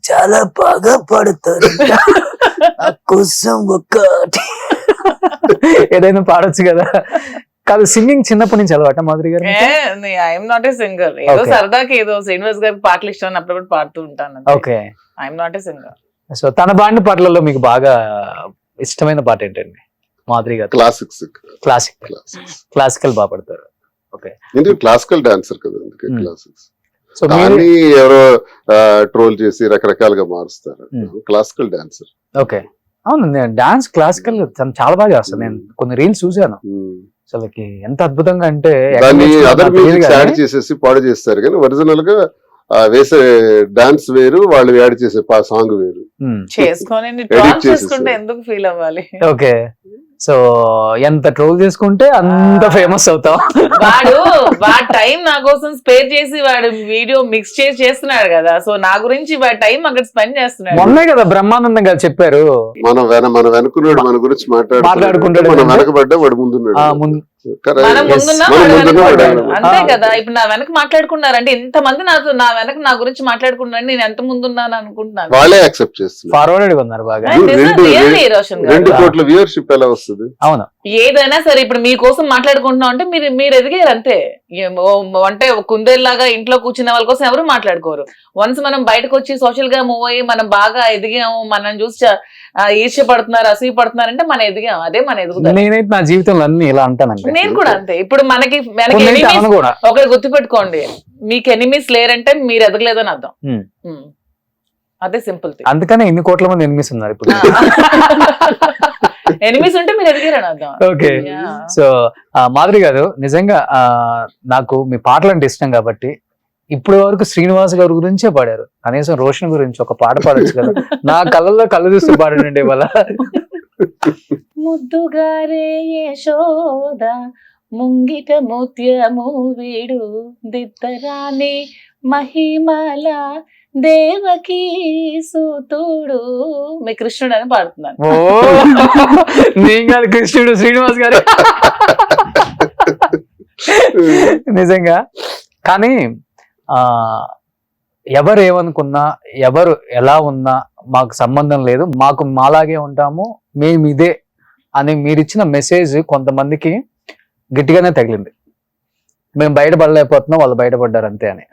చాలా బాగా పాడతారు నా కోసం ఒకటి ఏదైనా పాడొచ్చు కదా. కాదు, సింగింగ్ చిన్నప్పటి నుంచి అలవాట మాధురి గారు? I'm not a singer. ఏదో సరదాకి ఏదో శ్రీనివాస్ గారికి పాటలు ఇష్టం అప్పుడప్పుడు పాడుతూ ఉంటాను. Okay, I'm not a singer. So తన పాడిన పాటలలో మీకు బాగా ఇష్టమైన పాట ఏంటండి మాధురి గారు? క్లాసికల్ బాగా పాడతారు. ఓకే, క్లాసికల్ డాన్సర్ కదా, క్లాసిక్స్. సో కానీ ఎవరో ట్రోల్ చేసి రకరకాలుగా మారుస్తారు. Classical dancer. ఓకే, అవును, డాన్స్ క్లాసికల్ చాలా బాగా చేస్తాను. నేను కొన్ని రీల్స్ చూసాను, అసలుకి ఎంత అద్భుతంగా అంటే దాన్ని అదర్ మ్యూజిక్ యాడ్ చేసేసి పాడు చేస్తారు. కానీ ఒరిజినల్ గా వేసే డాన్స్ వేరు, వాళ్ళు యాడ్ చేసే సాంగ్ వేరు. చేసుకుంటే ఎందుకు ఫీల్ అవ్వాలి? ఓకే, సో ఎంత ట్రోల్ చేసుకుంటే అంత ఫేమస్ అవుతాం. వాడు టైం నా కోసం స్పేర్ చేసి వాడు వీడియో మిక్స్ చేసి చేస్తున్నాడు కదా, సో నా గురించి వాడు టైం అక్కడ స్పెండ్ చేస్తున్నాడు. మొన్నే కదా బ్రహ్మానందం గారు చెప్పారు, మన వెనుకున్నాడు మన గురించి మాట్లాడుకుంటాడు, మనం వెనకబడ్డా వాడు ముందున్నాడు. మనం ముందున్నా అంతే కదా. ఇప్పుడు నా వెనక మాట్లాడుకున్నారంటే ఇంతమంది నా వెనక నా గురించి మాట్లాడుకున్నారని నేను ఎంత ముందున్నాను అనుకుంటున్నాను. వాళ్ళే యాక్సెప్ట్ చేస్తున్నారు, ఫార్వర్డ్ ఉన్నారు బాగా. 2 కోట్ల వ్యూవర్షిప్ ఎలా వస్తుంది? అవును, ఏదైనా సరే ఇప్పుడు మీకోసం మాట్లాడుకుంటున్నాం అంటే మీరు ఎదిగారు అంతే. అంటే కుందేల్లాగా ఇంట్లో కూర్చున్న వాళ్ళ కోసం ఎవరు మాట్లాడుకోరు. వన్స్ మనం బయటకు వచ్చి సోషల్ గా మూవ్ అయ్యి మనం బాగా ఎదిగాము, మనం చూసి ఈర్ష్యపడుతున్నారు, అసూయపడుతున్నారు అంటే మనం ఎదిగాం, అదే మన ఎదుగుదల. నేనైతే నా జీవితంలో అన్ని ఇలా అంటానండి. నేను కూడా అంతే. ఇప్పుడు మనకి ఒకటి గుర్తుపెట్టుకోండి, మీకు ఎనిమీస్ లేరంటే మీరు ఎదగలేదని అర్థం. అదే సింపుల్. అందుకనే ఇన్ని కోట్ల మంది ఎనిమీస్ ఉన్నారు ఇప్పుడు. ఎనిమీస్ ఉంటే మీరు ఎదిగారని అర్థం. ఓకే, సో మాధురి గారు, నిజంగా నాకు మీ పాటలు అంటే ఇష్టం కాబట్టి ఇప్పుడు వరకు శ్రీనివాస్ గారి గురించే పాడారు. కనీసం రోషన్ గురించి ఒక పాట పాడొచ్చు కదా. నా కళ్ళల్లో కళ్ళు చూస్తూ పాడండి ఇవాళ. ముద్దుగారే యశోద ముంగిట ముత్యము వీడు దిత్తరాని మహిమల దేవకి సూతుడు, మీ కృష్ణుడు అని పాడుతున్నాను. ఓ నేను కాదు, కృష్ణుడు శ్రీనివాస్ గారు. నిజంగా. కానీ ఎవరు ఏమనుకున్నా, ఎవరు ఎలా ఉన్నా మాకు సంబంధం లేదు, మాకు మాలాగే ఉంటాము, మేము ఇదే అని మీరిచ్చిన మెసేజ్ కొంతమందికి గట్టిగానే తగిలింది. మేము బయటపడలేకపోతున్నాం, వాళ్ళు బయటపడ్డారు అంతే అని.